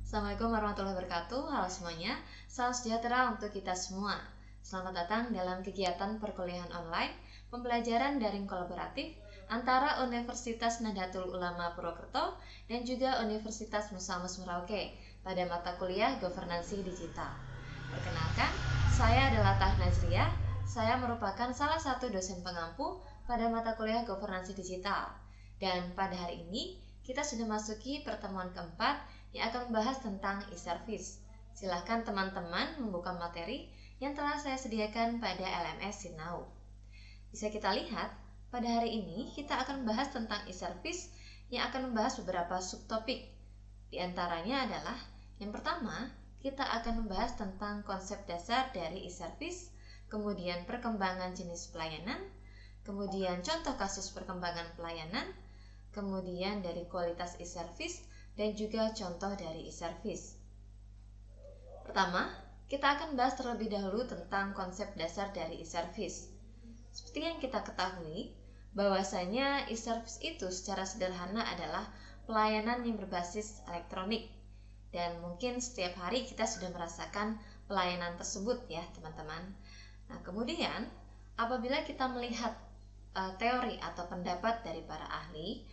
Assalamualaikum warahmatullahi wabarakatuh. Halo semuanya, salam sejahtera untuk kita semua. Selamat datang dalam kegiatan perkuliahan online pembelajaran daring kolaboratif antara Universitas Nahdlatul Ulama Purwokerto dan juga Universitas Musamus Merauke pada mata kuliah Governansi Digital. Perkenalkan, saya adalah Tah Nazriah. Saya merupakan salah satu dosen pengampu pada mata kuliah Governansi Digital. Dan pada hari ini kita sudah masuki pertemuan keempat yang akan membahas tentang e-service. Silahkan teman-teman membuka materi yang telah saya sediakan pada LMS Sinau. Bisa kita lihat, pada hari ini kita akan membahas tentang e-service yang akan membahas beberapa subtopik. Di antaranya adalah, yang pertama, kita akan membahas tentang konsep dasar dari e-service, kemudian perkembangan jenis pelayanan, kemudian contoh kasus perkembangan pelayanan, kemudian dari kualitas e-service, dan juga contoh dari e-service. Pertama, kita akan bahas terlebih dahulu tentang konsep dasar dari e-service. Seperti yang kita ketahui, bahwasanya e-service itu secara sederhana adalah pelayanan yang berbasis elektronik. Dan mungkin setiap hari kita sudah merasakan pelayanan tersebut ya teman-teman. Nah kemudian, apabila kita melihat teori atau pendapat dari para ahli,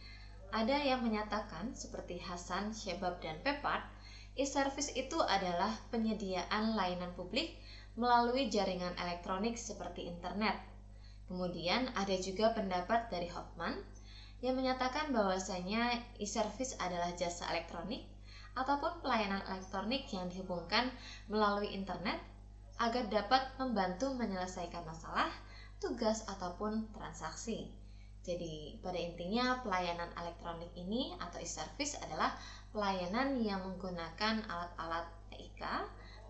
ada yang menyatakan seperti Hasan, Shebab, dan Pepard, e-service itu adalah penyediaan layanan publik melalui jaringan elektronik seperti internet. Kemudian ada juga pendapat dari Hoffman yang menyatakan bahwasanya e-service adalah jasa elektronik ataupun pelayanan elektronik yang dihubungkan melalui internet agar dapat membantu menyelesaikan masalah, tugas, ataupun transaksi. Jadi pada intinya pelayanan elektronik ini atau e-service adalah pelayanan yang menggunakan alat-alat TIK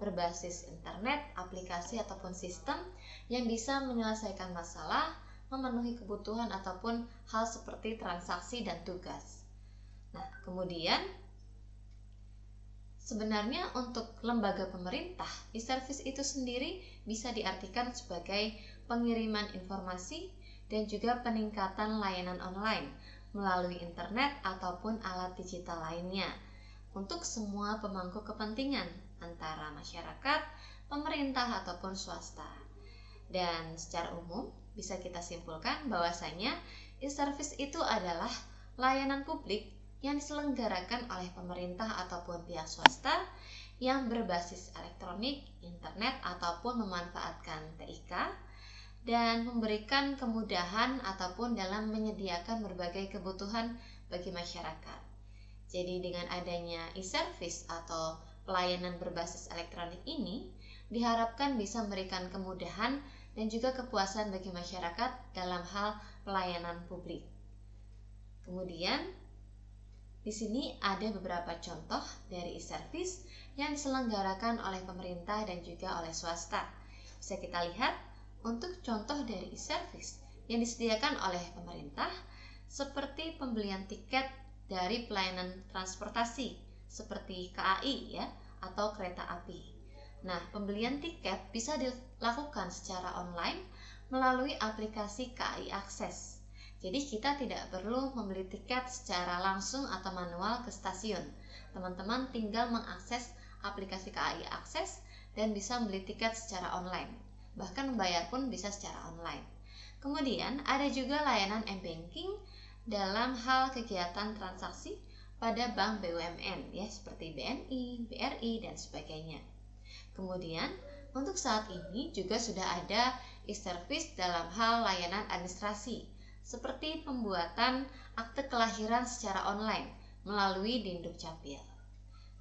berbasis internet, aplikasi ataupun sistem yang bisa menyelesaikan masalah, memenuhi kebutuhan ataupun hal seperti transaksi dan tugas. Nah, kemudian sebenarnya untuk lembaga pemerintah, e-service itu sendiri bisa diartikan sebagai pengiriman informasi dan juga peningkatan layanan online melalui internet ataupun alat digital lainnya untuk semua pemangku kepentingan antara masyarakat, pemerintah ataupun swasta. Dan secara umum bisa kita simpulkan bahwasanya e-service itu adalah layanan publik yang diselenggarakan oleh pemerintah ataupun pihak swasta yang berbasis elektronik, internet ataupun memanfaatkan TIK dan memberikan kemudahan ataupun dalam menyediakan berbagai kebutuhan bagi masyarakat. Jadi dengan adanya e-service atau pelayanan berbasis elektronik ini diharapkan bisa memberikan kemudahan dan juga kepuasan bagi masyarakat dalam hal pelayanan publik. Kemudian di sini ada beberapa contoh dari e-service yang diselenggarakan oleh pemerintah dan juga oleh swasta. Bisa kita lihat untuk contoh dari e-service yang disediakan oleh pemerintah seperti pembelian tiket dari pelayanan transportasi seperti KAI ya atau kereta api. Nah, pembelian tiket bisa dilakukan secara online melalui aplikasi KAI Akses. Jadi kita tidak perlu membeli tiket secara langsung atau manual ke stasiun. Teman-teman tinggal mengakses aplikasi KAI Akses dan bisa membeli tiket secara online. Bahkan membayar pun bisa secara online. Kemudian ada juga layanan m-banking dalam hal kegiatan transaksi pada bank BUMN ya seperti BNI, BRI dan sebagainya. Kemudian untuk saat ini juga sudah ada e-service dalam hal layanan administrasi seperti pembuatan akte kelahiran secara online melalui Dinduk Capil.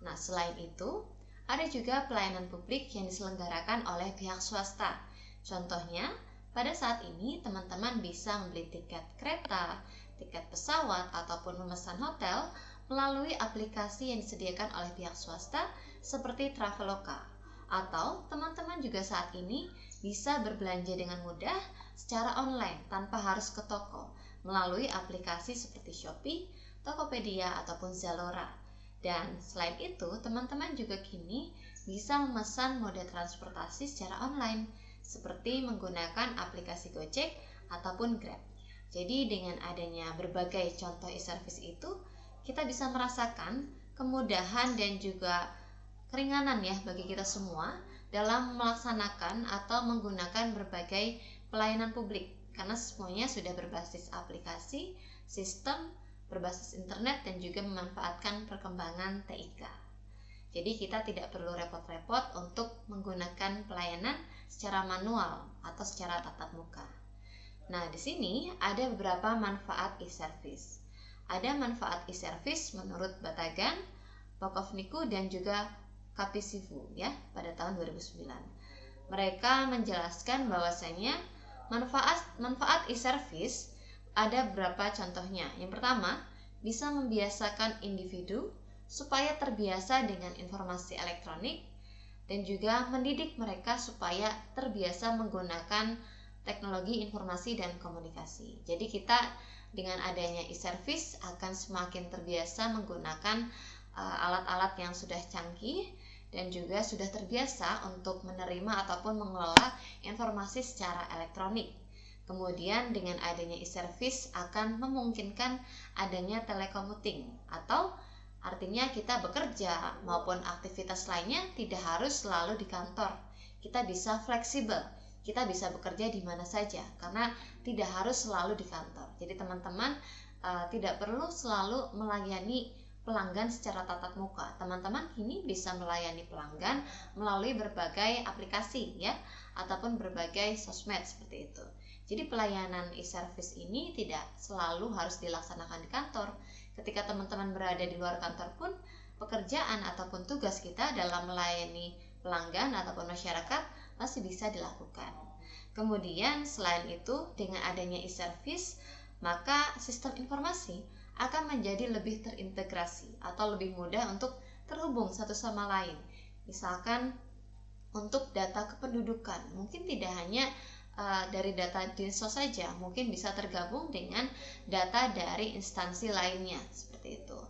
Nah, selain itu ada juga pelayanan publik yang diselenggarakan oleh pihak swasta. Contohnya, pada saat ini teman-teman bisa membeli tiket kereta, tiket pesawat, ataupun memesan hotel melalui aplikasi yang disediakan oleh pihak swasta seperti Traveloka. Atau teman-teman juga saat ini bisa berbelanja dengan mudah secara online tanpa harus ke toko melalui aplikasi seperti Shopee, Tokopedia, ataupun Zalora. Dan selain itu, teman-teman juga kini bisa memesan moda transportasi secara online, seperti menggunakan aplikasi Gojek ataupun Grab. Jadi dengan adanya berbagai contoh e-service itu, kita bisa merasakan kemudahan dan juga keringanan ya bagi kita semua dalam melaksanakan atau menggunakan berbagai pelayanan publik, karena semuanya sudah berbasis aplikasi, sistem, berbasis internet, dan juga memanfaatkan perkembangan TIK. Jadi kita tidak perlu repot-repot untuk menggunakan pelayanan secara manual atau secara tatap muka. Nah, di sini ada beberapa manfaat e-service. Ada manfaat e-service menurut Batagan, Pokovniku, dan juga Kapisivu ya pada tahun 2009. Mereka menjelaskan bahwasanya manfaat e-service ada beberapa contohnya. Yang pertama, bisa membiasakan individu supaya terbiasa dengan informasi elektronik dan juga mendidik mereka supaya terbiasa menggunakan teknologi informasi dan komunikasi. Jadi kita dengan adanya e-service akan semakin terbiasa menggunakan alat-alat yang sudah canggih dan juga sudah terbiasa untuk menerima ataupun mengelola informasi secara elektronik. Kemudian dengan adanya e-service akan memungkinkan adanya telecommuting, atau artinya kita bekerja maupun aktivitas lainnya tidak harus selalu di kantor. Kita bisa fleksibel, kita bisa bekerja di mana saja karena tidak harus selalu di kantor. Jadi teman-teman tidak perlu selalu melayani pelanggan secara tatap muka. Teman-teman kini bisa melayani pelanggan melalui berbagai aplikasi ya, ataupun berbagai sosmed seperti itu. Jadi pelayanan e-service ini tidak selalu harus dilaksanakan di kantor. Ketika teman-teman berada di luar kantor pun, pekerjaan ataupun tugas kita dalam melayani pelanggan ataupun masyarakat masih bisa dilakukan. Kemudian selain itu, dengan adanya e-service, maka sistem informasi akan menjadi lebih terintegrasi atau lebih mudah untuk terhubung satu sama lain. Misalkan untuk data kependudukan, mungkin tidak hanya dari data Dinsos saja, mungkin bisa tergabung dengan data dari instansi lainnya, seperti itu.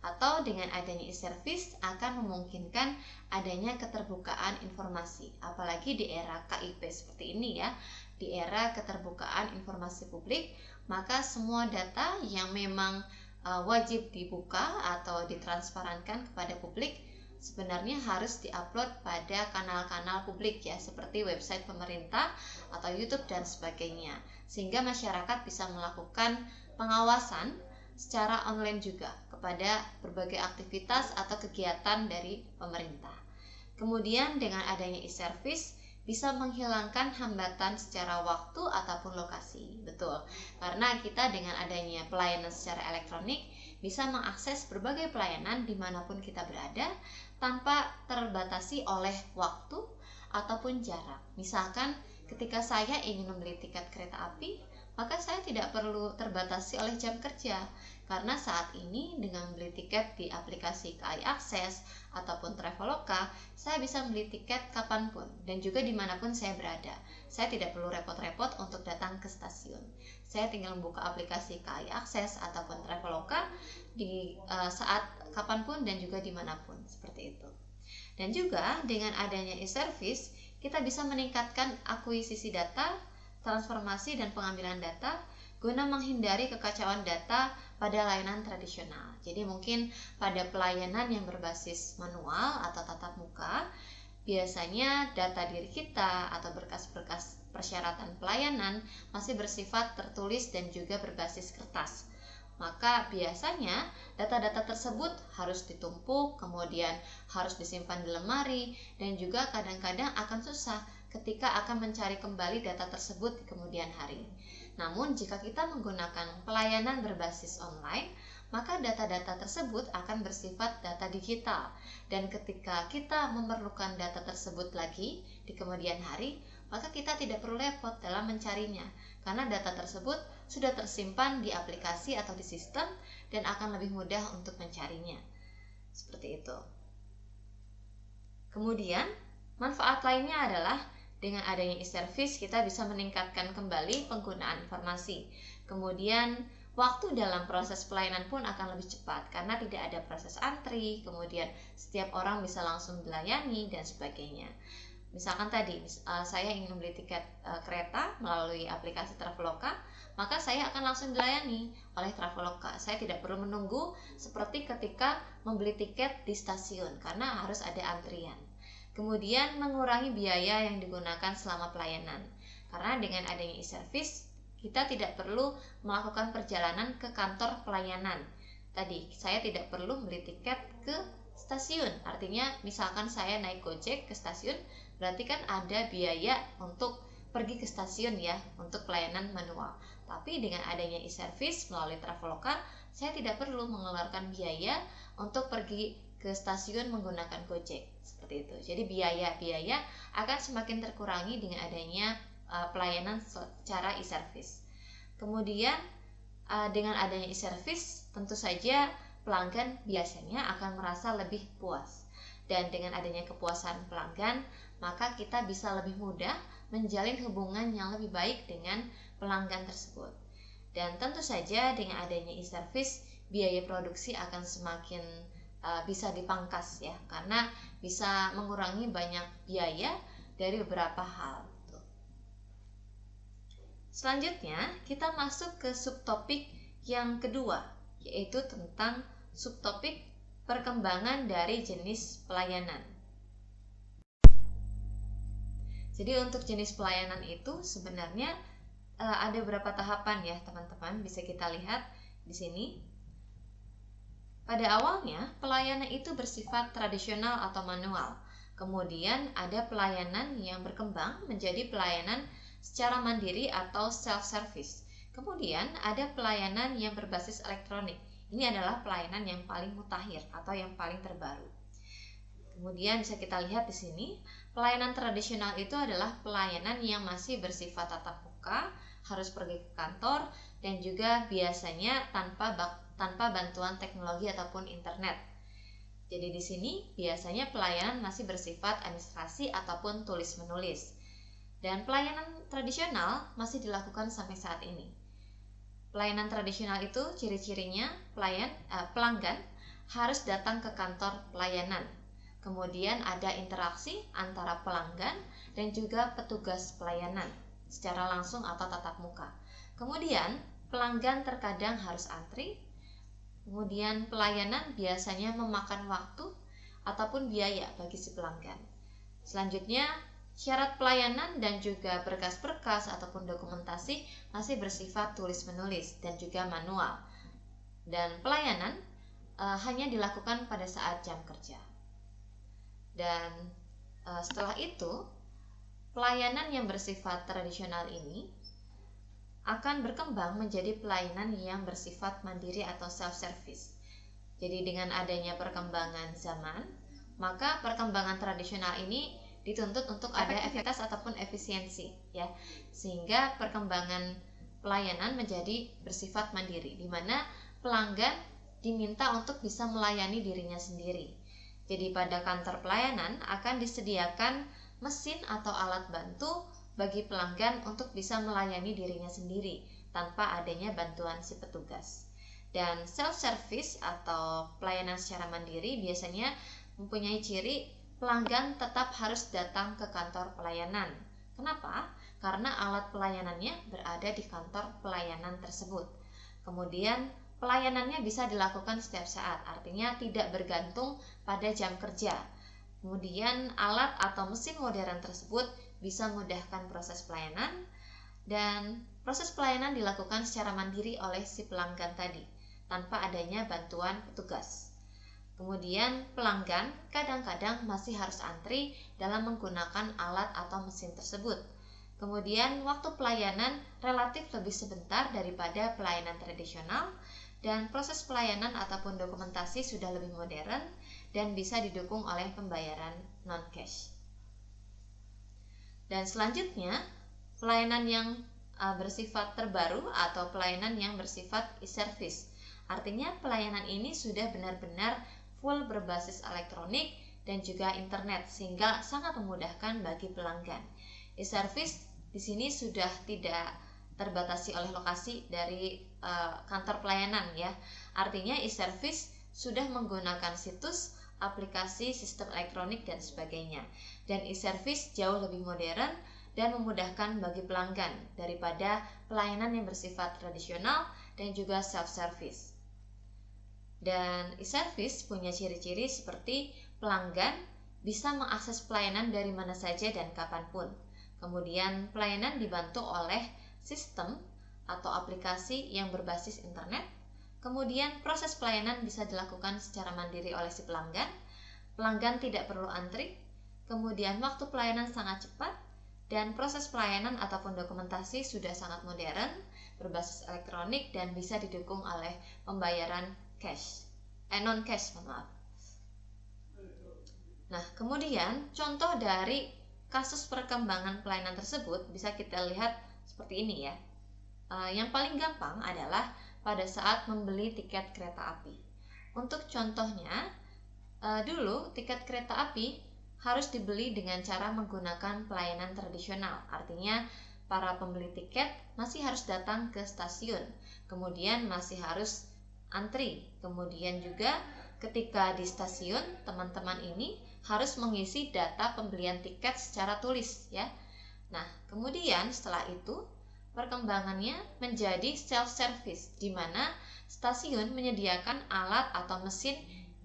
Atau dengan adanya e-service akan memungkinkan adanya keterbukaan informasi, apalagi di era KIP seperti ini ya, di era keterbukaan informasi publik, maka semua data yang memang wajib dibuka atau ditransparankan kepada publik sebenarnya harus diupload pada kanal-kanal publik ya, seperti website pemerintah atau YouTube dan sebagainya, sehingga masyarakat bisa melakukan pengawasan secara online juga kepada berbagai aktivitas atau kegiatan dari pemerintah. Kemudian dengan adanya e-service bisa menghilangkan hambatan secara waktu ataupun lokasi. Betul, karena kita dengan adanya pelayanan secara elektronik bisa mengakses berbagai pelayanan dimanapun kita berada tanpa terbatasi oleh waktu ataupun jarak. Misalkan ketika saya ingin membeli tiket kereta api, maka saya tidak perlu terbatasi oleh jam kerja, karena saat ini dengan beli tiket di aplikasi KAI Akses ataupun Traveloka, saya bisa beli tiket kapanpun dan juga dimanapun saya berada. Saya tidak perlu repot-repot untuk datang ke stasiun. Saya tinggal membuka aplikasi KAI Akses ataupun Traveloka di saat kapanpun dan juga dimanapun, seperti itu. Dan juga dengan adanya e-service, kita bisa meningkatkan akuisisi data, transformasi dan pengambilan data guna menghindari kekacauan data pada layanan tradisional. Jadi mungkin pada pelayanan yang berbasis manual atau tatap muka, biasanya data diri kita atau berkas-berkas persyaratan pelayanan masih bersifat tertulis dan juga berbasis kertas. Maka biasanya data-data tersebut harus ditumpuk, kemudian harus disimpan di lemari, dan juga kadang-kadang akan susah ketika akan mencari kembali data tersebut di kemudian hari. Namun jika kita menggunakan pelayanan berbasis online, maka data-data tersebut akan bersifat data digital, dan ketika kita memerlukan data tersebut lagi di kemudian hari, maka kita tidak perlu repot dalam mencarinya, karena data tersebut sudah tersimpan di aplikasi atau di sistem dan akan lebih mudah untuk mencarinya. Seperti itu. Kemudian, manfaat lainnya adalah dengan adanya e-service kita bisa meningkatkan kembali penggunaan informasi. Kemudian waktu dalam proses pelayanan pun akan lebih cepat karena tidak ada proses antri, kemudian setiap orang bisa langsung dilayani dan sebagainya. Misalkan tadi saya ingin membeli tiket kereta melalui aplikasi Traveloka, maka saya akan langsung dilayani oleh Traveloka. Saya tidak perlu menunggu seperti ketika membeli tiket di stasiun karena harus ada antrian. Kemudian mengurangi biaya yang digunakan selama pelayanan. Karena dengan adanya e-service, kita tidak perlu melakukan perjalanan ke kantor pelayanan. Tadi saya tidak perlu beli tiket ke stasiun. Artinya misalkan saya naik Gojek ke stasiun, berarti kan ada biaya untuk pergi ke stasiun ya, untuk pelayanan manual. Tapi dengan adanya e-service melalui Traveloka, saya tidak perlu mengeluarkan biaya untuk pergi ke stasiun menggunakan Gojek. Seperti itu. Jadi biaya-biaya akan semakin terkurangi dengan adanya pelayanan secara e-service. Kemudian dengan adanya e-service, tentu saja pelanggan biasanya akan merasa lebih puas. Dan dengan adanya kepuasan pelanggan, maka kita bisa lebih mudah menjalin hubungan yang lebih baik dengan pelanggan tersebut. Dan tentu saja dengan adanya e-service, biaya produksi akan semakin bisa dipangkas ya, karena bisa mengurangi banyak biaya dari beberapa hal. Selanjutnya, kita masuk ke subtopik yang kedua, yaitu tentang subtopik perkembangan dari jenis pelayanan. Jadi untuk jenis pelayanan itu sebenarnya ada beberapa tahapan ya teman-teman, bisa kita lihat di sini. Pada awalnya, pelayanan itu bersifat tradisional atau manual. Kemudian ada pelayanan yang berkembang menjadi pelayanan secara mandiri atau self-service. Kemudian ada pelayanan yang berbasis elektronik. Ini adalah pelayanan yang paling mutakhir atau yang paling terbaru. Kemudian bisa kita lihat di sini, pelayanan tradisional itu adalah pelayanan yang masih bersifat tatap muka, harus pergi ke kantor, dan juga biasanya tanpa bantuan teknologi ataupun internet. Jadi di sini biasanya pelayanan masih bersifat administrasi ataupun tulis-menulis. Dan pelayanan tradisional masih dilakukan sampai saat ini. Pelayanan tradisional itu ciri-cirinya pelanggan harus datang ke kantor pelayanan. Kemudian ada interaksi antara pelanggan dan juga petugas pelayanan secara langsung atau tatap muka. Kemudian pelanggan terkadang harus antri. Kemudian pelayanan biasanya memakan waktu ataupun biaya bagi si pelanggan. Selanjutnya, syarat pelayanan dan juga berkas-berkas ataupun dokumentasi masih bersifat tulis-menulis dan juga manual. Dan pelayanan hanya dilakukan pada saat jam kerja. Dan setelah itu, pelayanan yang bersifat tradisional ini akan berkembang menjadi pelayanan yang bersifat mandiri atau self-service. Jadi dengan adanya perkembangan zaman, maka perkembangan tradisional ini dituntut untuk ada efektivitas ataupun efisiensi ya, sehingga perkembangan pelayanan menjadi bersifat mandiri, di mana pelanggan diminta untuk bisa melayani dirinya sendiri. Jadi pada kantor pelayanan akan disediakan mesin atau alat bantu bagi pelanggan untuk bisa melayani dirinya sendiri tanpa adanya bantuan si petugas. Dan self-service atau pelayanan secara mandiri biasanya mempunyai ciri pelanggan tetap harus datang ke kantor pelayanan. Kenapa? Karena alat pelayanannya berada di kantor pelayanan tersebut. Kemudian pelayanannya bisa dilakukan setiap saat, artinya tidak bergantung pada jam kerja. Kemudian alat atau mesin modern tersebut bisa memudahkan proses pelayanan, dan proses pelayanan dilakukan secara mandiri oleh si pelanggan tadi, tanpa adanya bantuan petugas. Kemudian pelanggan kadang-kadang masih harus antri dalam menggunakan alat atau mesin tersebut. Kemudian waktu pelayanan relatif lebih sebentar daripada pelayanan tradisional, dan proses pelayanan ataupun dokumentasi sudah lebih modern dan bisa didukung oleh pembayaran non-cash. Dan selanjutnya, pelayanan yang bersifat terbaru atau pelayanan yang bersifat e-service. Artinya pelayanan ini sudah benar-benar full berbasis elektronik dan juga internet, sehingga sangat memudahkan bagi pelanggan. E-service di sini sudah tidak terbatasi oleh lokasi dari kantor pelayanan ya. Artinya e-service sudah menggunakan situs aplikasi, sistem elektronik, dan sebagainya. Dan e-service jauh lebih modern dan memudahkan bagi pelanggan daripada pelayanan yang bersifat tradisional dan juga self-service. Dan e-service punya ciri-ciri seperti pelanggan bisa mengakses pelayanan dari mana saja dan kapanpun. Kemudian pelayanan dibantu oleh sistem atau aplikasi yang berbasis internet. Kemudian proses pelayanan bisa dilakukan secara mandiri oleh si pelanggan. Pelanggan tidak perlu antri. Kemudian waktu pelayanan sangat cepat. Dan proses pelayanan ataupun dokumentasi sudah sangat modern, berbasis elektronik, dan bisa didukung oleh pembayaran cash. Non-cash, maaf. Nah, kemudian contoh dari kasus perkembangan pelayanan tersebut bisa kita lihat seperti ini ya. Yang paling gampang adalah pada saat membeli tiket kereta api. Untuk contohnya, dulu tiket kereta api harus dibeli dengan cara menggunakan pelayanan tradisional. Artinya, para pembeli tiket masih harus datang ke stasiun, kemudian masih harus antri. Kemudian juga ketika di stasiun, teman-teman ini harus mengisi data pembelian tiket secara tulis ya. Nah, kemudian setelah itu perkembangannya menjadi self-service, di mana stasiun menyediakan alat atau mesin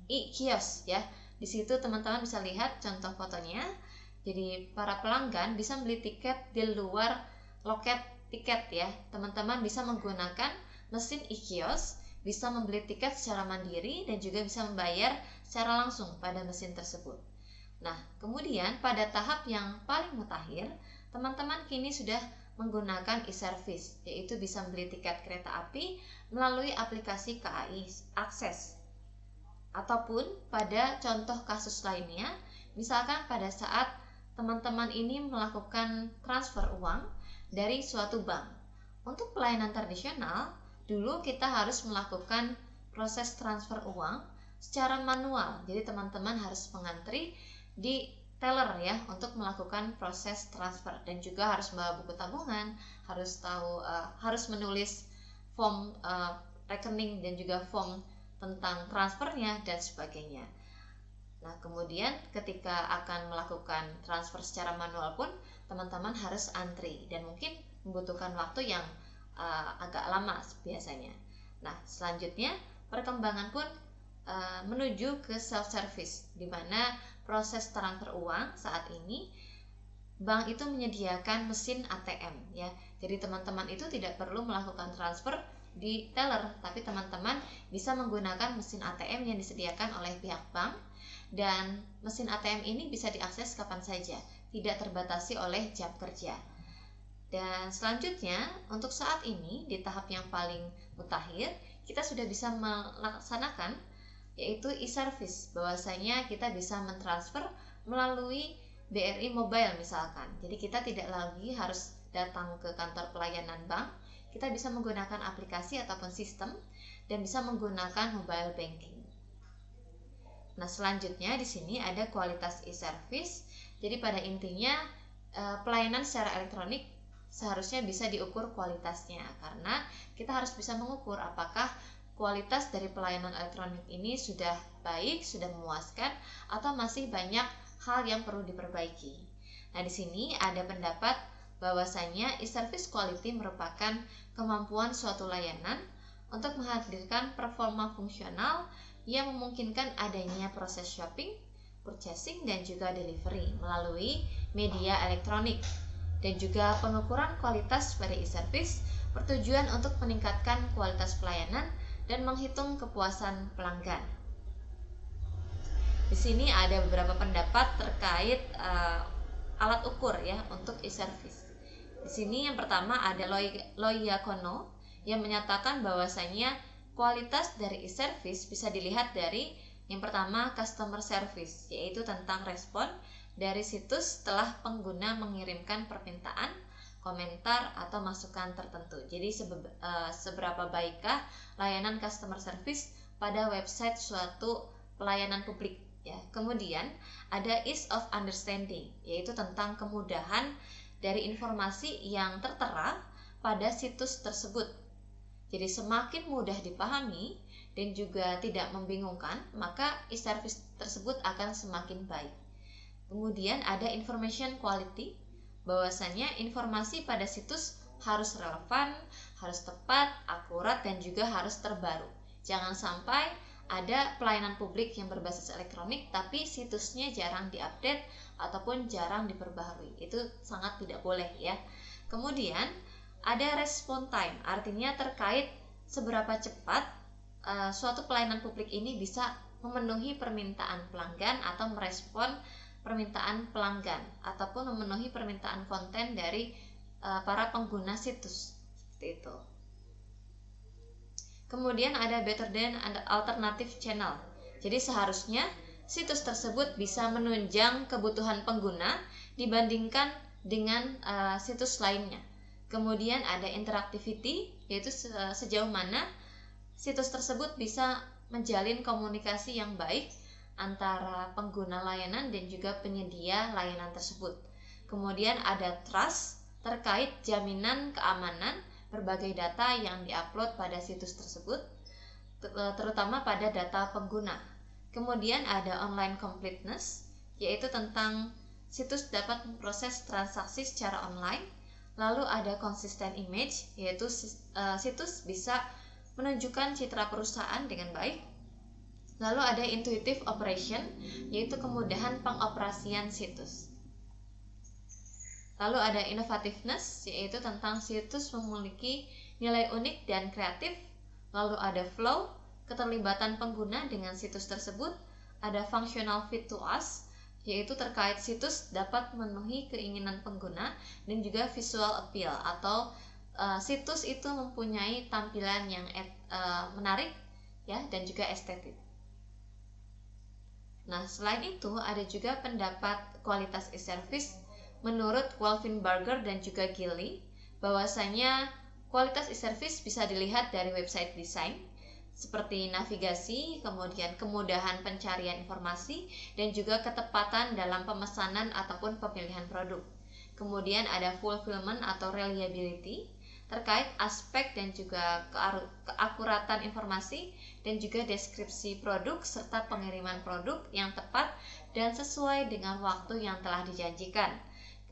e-kios ya. Di situ teman-teman bisa lihat contoh fotonya. Jadi para pelanggan bisa beli tiket di luar loket tiket ya. Teman-teman bisa menggunakan mesin e-kios, bisa membeli tiket secara mandiri dan juga bisa membayar secara langsung pada mesin tersebut. Nah, kemudian pada tahap yang paling mutakhir, teman-teman kini sudah menggunakan e-service, yaitu bisa membeli tiket kereta api melalui aplikasi KAI Akses. Ataupun pada contoh kasus lainnya, misalkan pada saat teman-teman ini melakukan transfer uang dari suatu bank. Untuk pelayanan tradisional, dulu kita harus melakukan proses transfer uang secara manual. Jadi teman-teman harus mengantri di teller ya untuk melakukan proses transfer, dan juga harus membawa buku tabungan, harus menulis form rekening dan juga form tentang transfernya dan sebagainya. Nah, kemudian ketika akan melakukan transfer secara manual pun teman-teman harus antri dan mungkin membutuhkan waktu yang agak lama biasanya. Nah, selanjutnya perkembangan pun menuju ke self-service, di mana proses transfer uang saat ini bank itu menyediakan mesin ATM ya. Jadi teman-teman itu tidak perlu melakukan transfer di teller, tapi teman-teman bisa menggunakan mesin ATM yang disediakan oleh pihak bank, dan mesin ATM ini bisa diakses kapan saja, tidak terbatasi oleh jam kerja. Dan selanjutnya, untuk saat ini di tahap yang paling mutakhir, kita sudah bisa melaksanakan yaitu e-service, bahwasanya kita bisa mentransfer melalui BRI Mobile misalkan. Jadi kita tidak lagi harus datang ke kantor pelayanan bank, kita bisa menggunakan aplikasi ataupun sistem dan bisa menggunakan mobile banking. Nah, selanjutnya di sini ada kualitas e-service. Jadi pada intinya pelayanan secara elektronik seharusnya bisa diukur kualitasnya, karena kita harus bisa mengukur apakah kualitas dari pelayanan elektronik ini sudah baik, sudah memuaskan, atau masih banyak hal yang perlu diperbaiki. Nah, di sini ada pendapat bahwasanya e-service quality merupakan kemampuan suatu layanan untuk menghadirkan performa fungsional yang memungkinkan adanya proses shopping, purchasing, dan juga delivery melalui media elektronik. Dan juga pengukuran kualitas pada e-service bertujuan untuk meningkatkan kualitas pelayanan dan menghitung kepuasan pelanggan. Di sini ada beberapa pendapat terkait alat ukur ya untuk e-service. Di sini yang pertama ada Loiacono yang menyatakan bahwasanya kualitas dari e-service bisa dilihat dari yang pertama customer service, yaitu tentang respon dari situs setelah pengguna mengirimkan permintaan, komentar, atau masukan tertentu. Jadi seberapa baikkah layanan customer service pada website suatu pelayanan publik ya. Kemudian ada ease of understanding, yaitu tentang kemudahan dari informasi yang tertera pada situs tersebut. Jadi semakin mudah dipahami dan juga tidak membingungkan, maka e-service tersebut akan semakin baik. Kemudian ada information quality, bahwasanya informasi pada situs harus relevan, harus tepat, akurat, dan juga harus terbaru. Jangan sampai ada pelayanan publik yang berbasis elektronik tapi situsnya jarang diupdate ataupun jarang diperbaharui. Itu sangat tidak boleh ya. Kemudian ada response time, artinya terkait seberapa cepat suatu pelayanan publik ini bisa memenuhi permintaan pelanggan atau merespon permintaan pelanggan ataupun memenuhi permintaan konten dari para pengguna situs, seperti itu. Kemudian ada better than alternative channel. Jadi seharusnya situs tersebut bisa menunjang kebutuhan pengguna dibandingkan dengan situs lainnya. Kemudian ada interactivity, yaitu sejauh mana situs tersebut bisa menjalin komunikasi yang baik antara pengguna layanan dan juga penyedia layanan tersebut. Kemudian ada trust, terkait jaminan keamanan berbagai data yang diupload pada situs tersebut, terutama pada data pengguna. Kemudian ada online completeness, yaitu tentang situs dapat memproses transaksi secara online. Lalu ada consistent image, yaitu situs bisa menunjukkan citra perusahaan dengan baik. Lalu ada intuitive operation, yaitu kemudahan pengoperasian situs. Lalu ada innovativeness, yaitu tentang situs memiliki nilai unik dan kreatif. Lalu ada flow, keterlibatan pengguna dengan situs tersebut. Ada functional fit to us, yaitu terkait situs dapat memenuhi keinginan pengguna, dan juga visual appeal atau situs itu mempunyai tampilan yang menarik ya, dan juga estetik. Nah, selain itu ada juga pendapat kualitas e-service menurut Wolfenbarger dan juga Gilly, bahwasanya kualitas e-service bisa dilihat dari website desain seperti navigasi, kemudian kemudahan pencarian informasi, dan juga ketepatan dalam pemesanan ataupun pemilihan produk. Kemudian ada fulfillment atau reliability, terkait aspek dan juga keakuratan informasi dan juga deskripsi produk serta pengiriman produk yang tepat dan sesuai dengan waktu yang telah dijanjikan.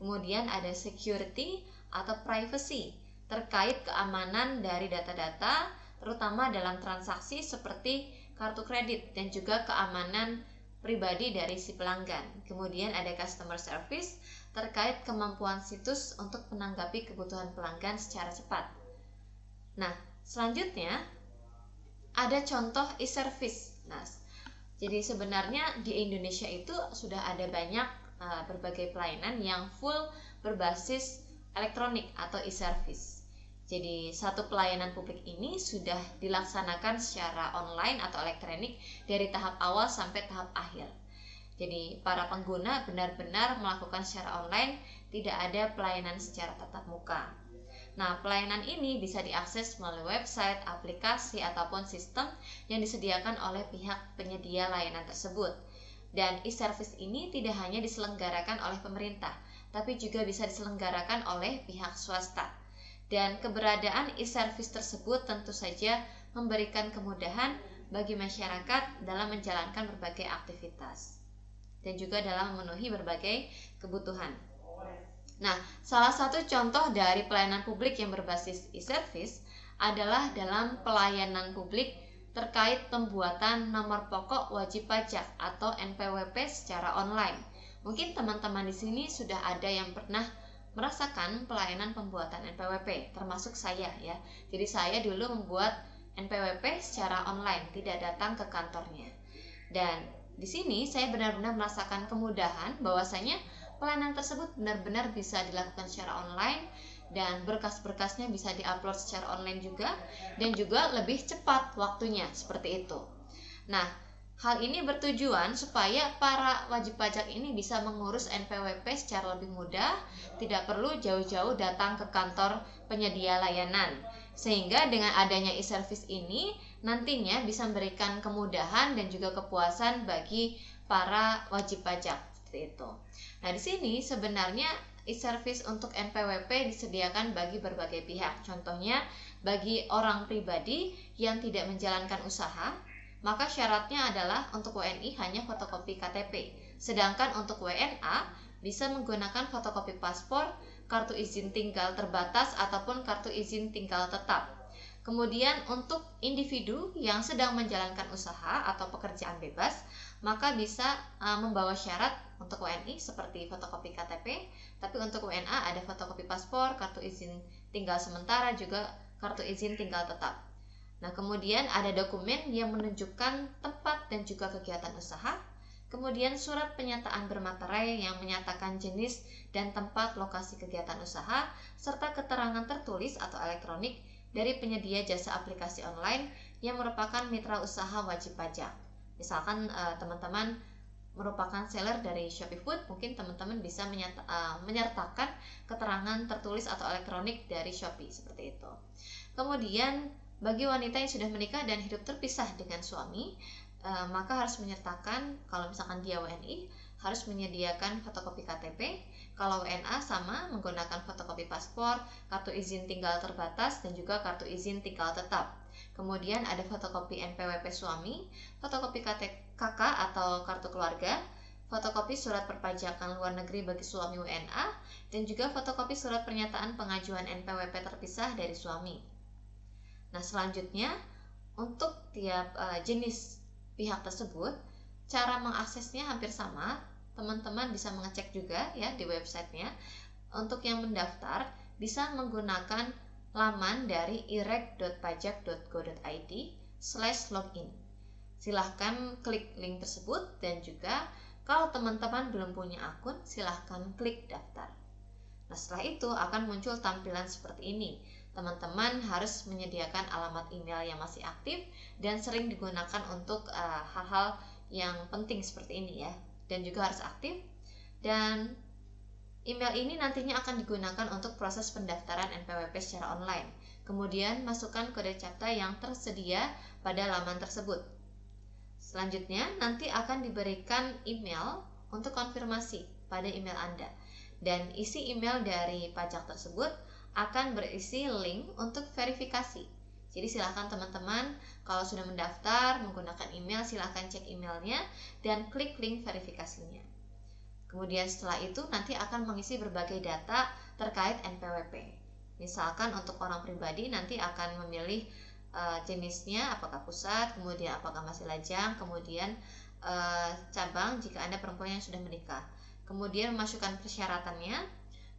Kemudian ada security atau privacy, terkait keamanan dari data-data terutama dalam transaksi seperti kartu kredit, dan juga keamanan pribadi dari si pelanggan. Kemudian ada customer service, terkait kemampuan situs untuk menanggapi kebutuhan pelanggan secara cepat. Nah, selanjutnya ada contoh e-service. Nah, jadi sebenarnya di Indonesia itu sudah ada banyak berbagai pelayanan yang full berbasis elektronik atau e-service. Jadi satu pelayanan publik ini sudah dilaksanakan secara online atau elektronik dari tahap awal sampai tahap akhir. Jadi para pengguna benar-benar melakukan secara online, tidak ada pelayanan secara tatap muka. Nah, pelayanan ini bisa diakses melalui website, aplikasi, ataupun sistem yang disediakan oleh pihak penyedia layanan tersebut. Dan e-service ini tidak hanya diselenggarakan oleh pemerintah, tapi juga bisa diselenggarakan oleh pihak swasta. Dan keberadaan e-service tersebut tentu saja memberikan kemudahan bagi masyarakat dalam menjalankan berbagai aktivitas dan juga dalam memenuhi berbagai kebutuhan. Nah, salah satu contoh dari pelayanan publik yang berbasis e-service adalah dalam pelayanan publik terkait pembuatan nomor pokok wajib pajak atau NPWP secara online. Mungkin teman-teman di sini sudah ada yang pernah merasakan pelayanan pembuatan NPWP, termasuk saya ya. Jadi saya dulu membuat NPWP secara online, tidak datang ke kantornya. Dan di sini saya benar-benar merasakan kemudahan bahwasanya pelayanan tersebut benar-benar bisa dilakukan secara online, dan berkas-berkasnya bisa diupload secara online juga, dan juga lebih cepat waktunya, seperti itu. Nah, hal ini bertujuan supaya para wajib pajak ini bisa mengurus NPWP secara lebih mudah, tidak perlu jauh-jauh datang ke kantor penyedia layanan. Sehingga dengan adanya e-service ini nantinya bisa memberikan kemudahan dan juga kepuasan bagi para wajib pajak, seperti itu. Nah, di sini sebenarnya e-service untuk NPWP disediakan bagi berbagai pihak. Contohnya, bagi orang pribadi yang tidak menjalankan usaha, maka syaratnya adalah untuk WNI hanya fotokopi KTP. Sedangkan untuk WNA bisa menggunakan fotokopi paspor, kartu izin tinggal terbatas, ataupun kartu izin tinggal tetap. Kemudian untuk individu yang sedang menjalankan usaha atau pekerjaan bebas, maka bisa membawa syarat untuk WNI seperti fotokopi KTP, tapi untuk WNA ada fotokopi paspor, kartu izin tinggal sementara, juga kartu izin tinggal tetap. Nah, kemudian ada dokumen yang menunjukkan tempat dan juga kegiatan usaha, kemudian surat pernyataan bermaterai yang menyatakan jenis dan tempat lokasi kegiatan usaha, serta keterangan tertulis atau elektronik dari penyedia jasa aplikasi online yang merupakan mitra usaha wajib pajak. Misalkan teman-teman merupakan seller dari Shopee Food, mungkin teman-teman bisa menyertakan keterangan tertulis atau elektronik dari Shopee, seperti itu. Kemudian bagi wanita yang sudah menikah dan hidup terpisah dengan suami, maka harus menyertakan, kalau misalkan dia WNI, harus menyediakan fotokopi KTP. Kalau WNA sama, menggunakan fotokopi paspor, kartu izin tinggal terbatas, dan juga kartu izin tinggal tetap. Kemudian ada fotokopi NPWP suami, fotokopi KK atau kartu keluarga, fotokopi surat perpajakan luar negeri bagi suami WNA, dan juga fotokopi surat pernyataan pengajuan NPWP terpisah dari suami. Nah, selanjutnya untuk tiap jenis pihak tersebut, cara mengaksesnya hampir sama. Teman-teman bisa mengecek juga ya di websitenya. Untuk yang mendaftar bisa menggunakan laman dari irek.pajak.go.id/login. Silahkan klik link tersebut, dan juga kalau teman-teman belum punya akun, silahkan klik daftar. Nah, setelah itu akan muncul tampilan seperti ini. Teman-teman harus menyediakan alamat email yang masih aktif dan sering digunakan untuk hal-hal yang penting seperti ini ya, dan juga harus aktif. Dan email ini nantinya akan digunakan untuk proses pendaftaran NPWP secara online. Kemudian masukkan kode CAPTCHA yang tersedia pada laman tersebut. Selanjutnya nanti akan diberikan email untuk konfirmasi pada email Anda, dan isi email dari pajak tersebut akan berisi link untuk verifikasi. Jadi silakan teman-teman kalau sudah mendaftar menggunakan email, silakan cek emailnya dan klik link verifikasinya. Kemudian setelah itu nanti akan mengisi berbagai data terkait NPWP. Misalkan untuk orang pribadi nanti akan memilih jenisnya, apakah pusat, kemudian apakah masih lajang, kemudian cabang jika Anda perempuan yang sudah menikah. Kemudian memasukkan persyaratannya,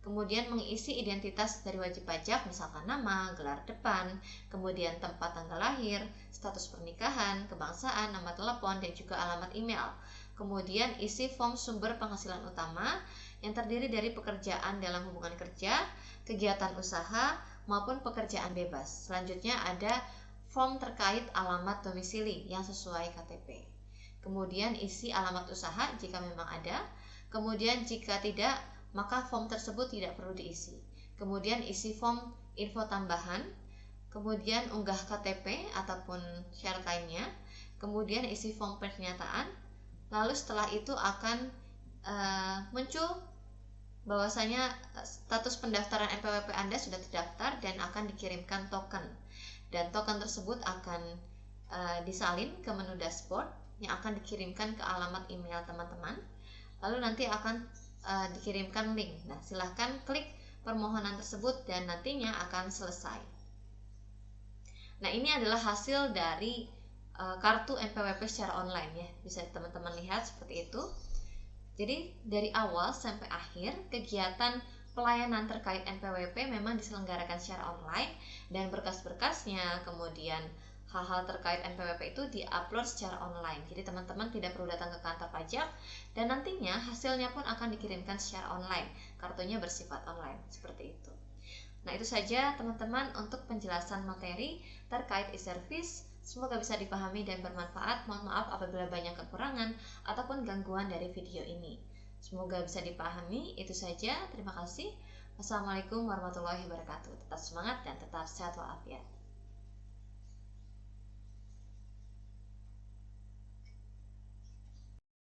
kemudian mengisi identitas dari wajib pajak, misalkan nama, gelar depan, kemudian tempat tanggal lahir, status pernikahan, kebangsaan, nama telepon, dan juga alamat email. Kemudian isi form sumber penghasilan utama yang terdiri dari pekerjaan dalam hubungan kerja, kegiatan usaha, maupun pekerjaan bebas. Selanjutnya ada form terkait alamat domisili yang sesuai KTP. Kemudian isi alamat usaha jika memang ada. Kemudian jika tidak, maka form tersebut tidak perlu diisi. Kemudian isi form info tambahan, kemudian unggah KTP ataupun syarat lainnya, kemudian isi form pernyataan. Lalu setelah itu akan muncul bahwasanya status pendaftaran NPWP Anda sudah terdaftar dan akan dikirimkan token. Dan token tersebut akan disalin ke menu dashboard yang akan dikirimkan ke alamat email teman-teman. Lalu nanti akan dikirimkan link. Nah, silahkan klik permohonan tersebut dan nantinya akan selesai. Nah, ini adalah hasil dari kartu NPWP secara online ya. Bisa teman-teman lihat seperti itu. Jadi dari awal sampai akhir kegiatan pelayanan terkait NPWP memang diselenggarakan secara online, dan berkas-berkasnya, kemudian hal-hal terkait NPWP itu diupload secara online. Jadi teman-teman tidak perlu datang ke kantor pajak, dan nantinya hasilnya pun akan dikirimkan secara online. Kartunya bersifat online, seperti itu. Nah, itu saja teman-teman untuk penjelasan materi terkait e-service. Semoga bisa dipahami dan bermanfaat. Mohon maaf apabila banyak kekurangan ataupun gangguan dari video ini. Semoga bisa dipahami. Itu saja. Terima kasih. Wassalamualaikum warahmatullahi wabarakatuh. Tetap semangat dan tetap sehat walafiat.